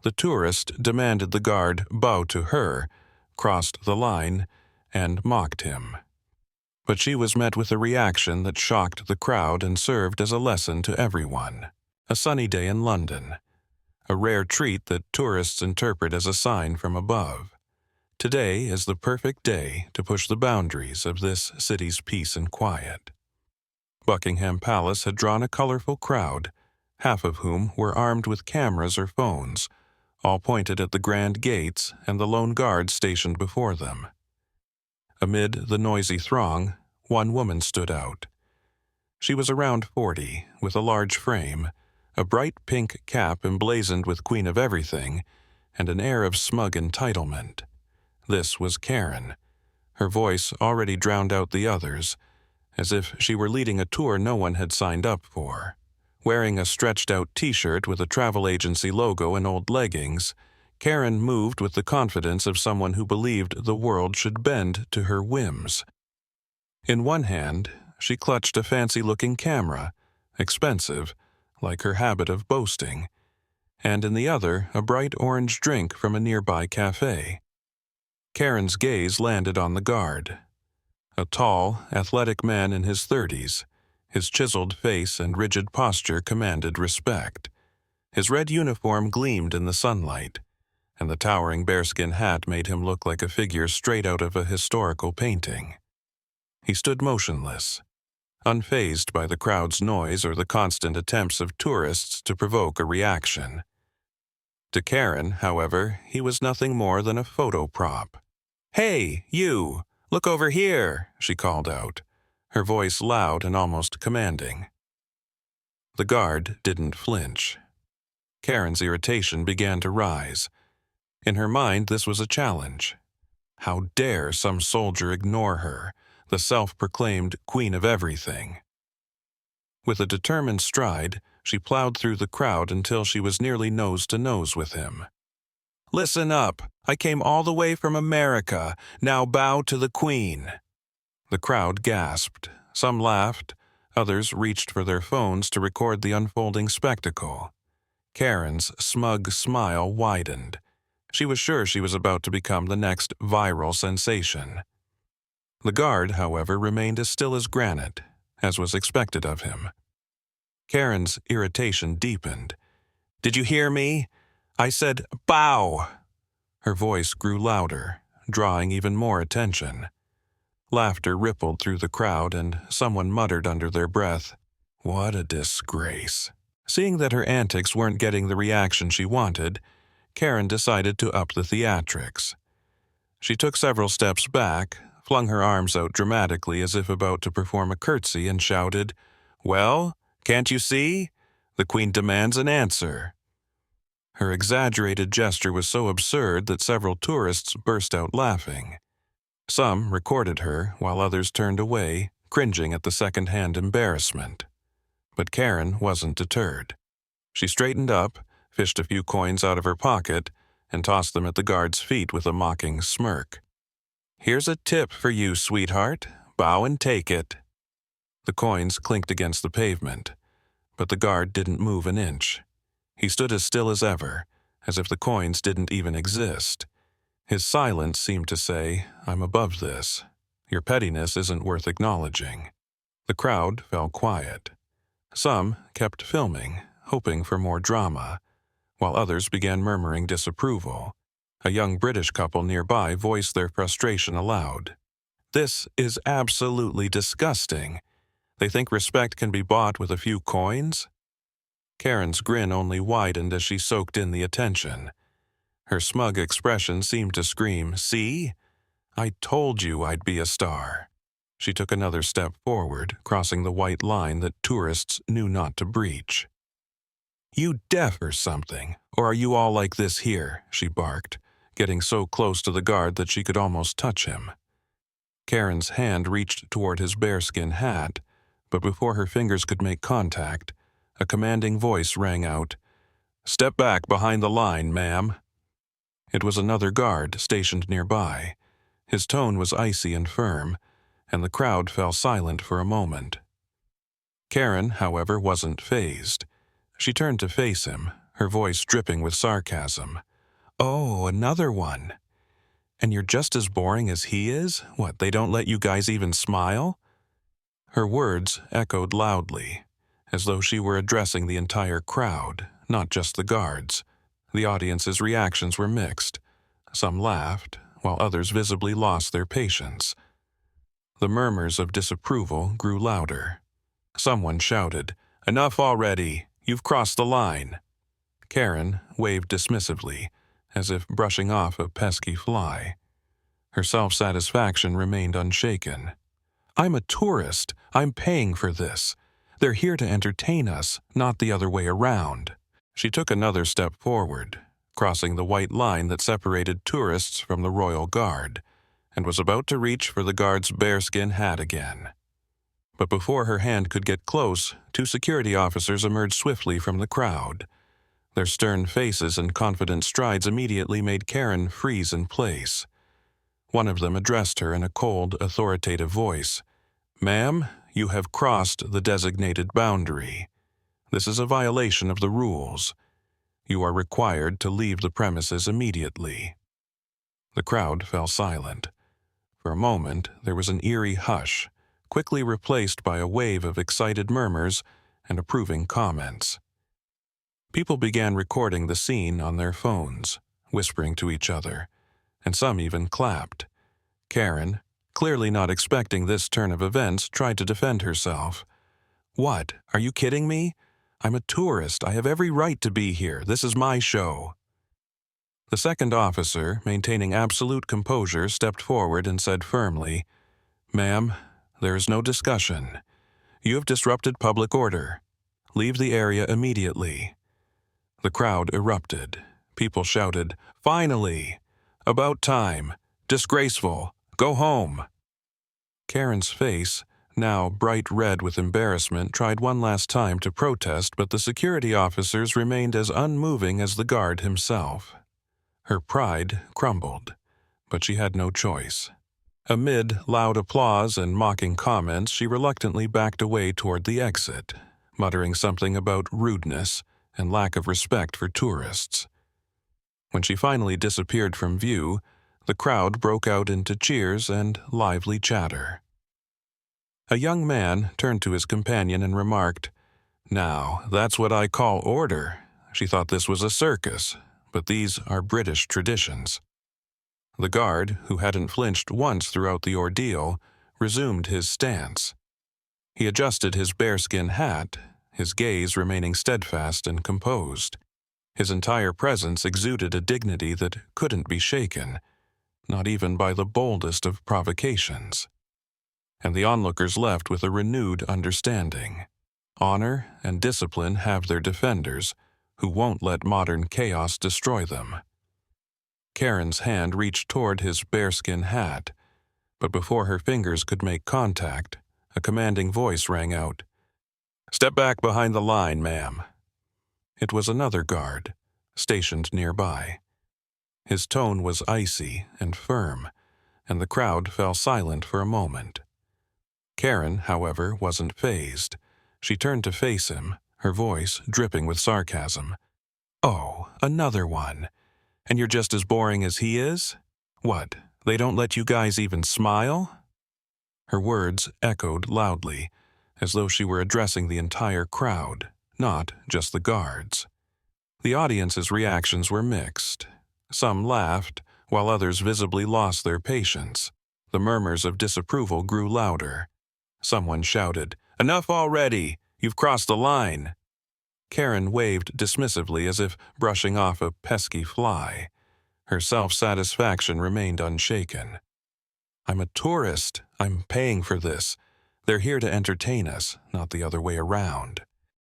The tourist demanded the guard bow to her, crossed the line, and mocked him. But she was met with a reaction that shocked the crowd and served as a lesson to everyone. A sunny day in London, a rare treat that tourists interpret as a sign from above. Today is the perfect day to push the boundaries of this city's peace and quiet. Buckingham Palace had drawn a colorful crowd, half of whom were armed with cameras or phones, all pointed at the grand gates and the lone guard stationed before them. Amid the noisy throng, one woman stood out. She was around 40, with a large frame, a bright pink cap emblazoned with Queen of Everything, and an air of smug entitlement. This was Karen. Her voice already drowned out the others, as if she were leading a tour no one had signed up for. Wearing a stretched-out t-shirt with a travel agency logo and old leggings, Karen moved with the confidence of someone who believed the world should bend to her whims. In one hand, she clutched a fancy-looking camera, expensive, like her habit of boasting, and in the other a bright orange drink from a nearby cafe. Karen's gaze landed on the guard. A tall, athletic man in his 30s, his chiseled face and rigid posture commanded respect. His red uniform gleamed in the sunlight, and the towering bearskin hat made him look like a figure straight out of a historical painting. He stood motionless, unfazed by the crowd's noise or the constant attempts of tourists to provoke a reaction. To Karen, however, he was nothing more than a photo prop. "Hey, you! Look over here!" she called out, her voice loud and almost commanding. The guard didn't flinch. Karen's irritation began to rise. In her mind, this was a challenge. How dare some soldier ignore her, the self-proclaimed Queen of Everything? With a determined stride, she plowed through the crowd until she was nearly nose to nose with him. "Listen up! I came all the way from America. Now bow to the Queen." The crowd gasped. Some laughed. Others reached for their phones to record the unfolding spectacle. Karen's smug smile widened. She was sure she was about to become the next viral sensation. The guard, however, remained as still as granite, as was expected of him. Karen's irritation deepened. "Did you hear me? I said, bow!" Her voice grew louder, drawing even more attention. Laughter rippled through the crowd, and someone muttered under their breath, "What a disgrace." Seeing that her antics weren't getting the reaction she wanted, Karen decided to up the theatrics. She took several steps back, flung her arms out dramatically as if about to perform a curtsy, and shouted, "Well, can't you see? The Queen demands an answer." Her exaggerated gesture was so absurd that several tourists burst out laughing. Some recorded her, while others turned away, cringing at the second-hand embarrassment. But Karen wasn't deterred. She straightened up, fished a few coins out of her pocket, and tossed them at the guard's feet with a mocking smirk. "Here's a tip for you, sweetheart. Bow and take it." The coins clinked against the pavement, but the guard didn't move an inch. He stood as still as ever, as if the coins didn't even exist. His silence seemed to say, "I'm above this. Your pettiness isn't worth acknowledging." The crowd fell quiet. Some kept filming, hoping for more drama, while others began murmuring disapproval. A young British couple nearby voiced their frustration aloud. "This is absolutely disgusting. They think respect can be bought with a few coins?" Karen's grin only widened as she soaked in the attention. Her smug expression seemed to scream, "See? I told you I'd be a star." She took another step forward, crossing the white line that tourists knew not to breach. "You deaf or something? Or are you all like this here?" she barked, getting so close to the guard that she could almost touch him. Karen's hand reached toward his bearskin hat, but before her fingers could make contact, a commanding voice rang out, "Step back behind the line, ma'am." It was another guard stationed nearby. His tone was icy and firm, and the crowd fell silent for a moment. Karen, however, wasn't fazed. She turned to face him, her voice dripping with sarcasm. "Oh, another one. And you're just as boring as he is? What, they don't let you guys even smile?" Her words echoed loudly, as though she were addressing the entire crowd, not just the guards. The audience's reactions were mixed. Some laughed, while others visibly lost their patience. The murmurs of disapproval grew louder. Someone shouted, "Enough already! You've crossed the line!" Karen waved dismissively, as if brushing off a pesky fly. Her self-satisfaction remained unshaken. "I'm a tourist. I'm paying for this. They're here to entertain us, not the other way around." She took another step forward, crossing the white line that separated tourists from the Royal Guard, and was about to reach for the guard's bearskin hat again. But before her hand could get close, 2 security officers emerged swiftly from the crowd. Their stern faces and confident strides immediately made Karen freeze in place. One of them addressed her in a cold, authoritative voice. "Ma'am, you have crossed the designated boundary. This is a violation of the rules. You are required to leave the premises immediately." The crowd fell silent. For a moment, there was an eerie hush, quickly replaced by a wave of excited murmurs and approving comments. People began recording the scene on their phones, whispering to each other, and some even clapped. Karen, clearly not expecting this turn of events, tried to defend herself. "What? Are you kidding me? I'm a tourist. I have every right to be here. This is my show." The second officer, maintaining absolute composure, stepped forward and said firmly, "Ma'am, there is no discussion. You have disrupted public order. Leave the area immediately." The crowd erupted. People shouted, "Finally! About time! Disgraceful! Go home!" Karen's face, now bright red with embarrassment, tried one last time to protest, but the security officers remained as unmoving as the guard himself. Her pride crumbled, but she had no choice. Amid loud applause and mocking comments, she reluctantly backed away toward the exit, muttering something about rudeness and lack of respect for tourists. When she finally disappeared from view, the crowd broke out into cheers and lively chatter. A young man turned to his companion and remarked, "Now, that's what I call order." She thought this was a circus, but these are British traditions. The guard, who hadn't flinched once throughout the ordeal, resumed his stance. He adjusted his bearskin hat, his gaze remaining steadfast and composed. His entire presence exuded a dignity that couldn't be shaken, not even by the boldest of provocations. And the onlookers left with a renewed understanding. Honor and discipline have their defenders, who won't let modern chaos destroy them. Karen's hand reached toward his bearskin hat, but before her fingers could make contact, a commanding voice rang out, "Step back behind the line, ma'am." It was another guard, stationed nearby. His tone was icy and firm, and the crowd fell silent for a moment. Karen, however, wasn't fazed. She turned to face him, her voice dripping with sarcasm. "Oh, another one. And you're just as boring as he is? What, they don't let you guys even smile?" Her words echoed loudly, as though she were addressing the entire crowd, not just the guards. The audience's reactions were mixed. Some laughed, while others visibly lost their patience. The murmurs of disapproval grew louder. Someone shouted, "Enough already! You've crossed the line!" Karen waved dismissively as if brushing off a pesky fly. Her self-satisfaction remained unshaken. "I'm a tourist. I'm paying for this. They're here to entertain us, not the other way around."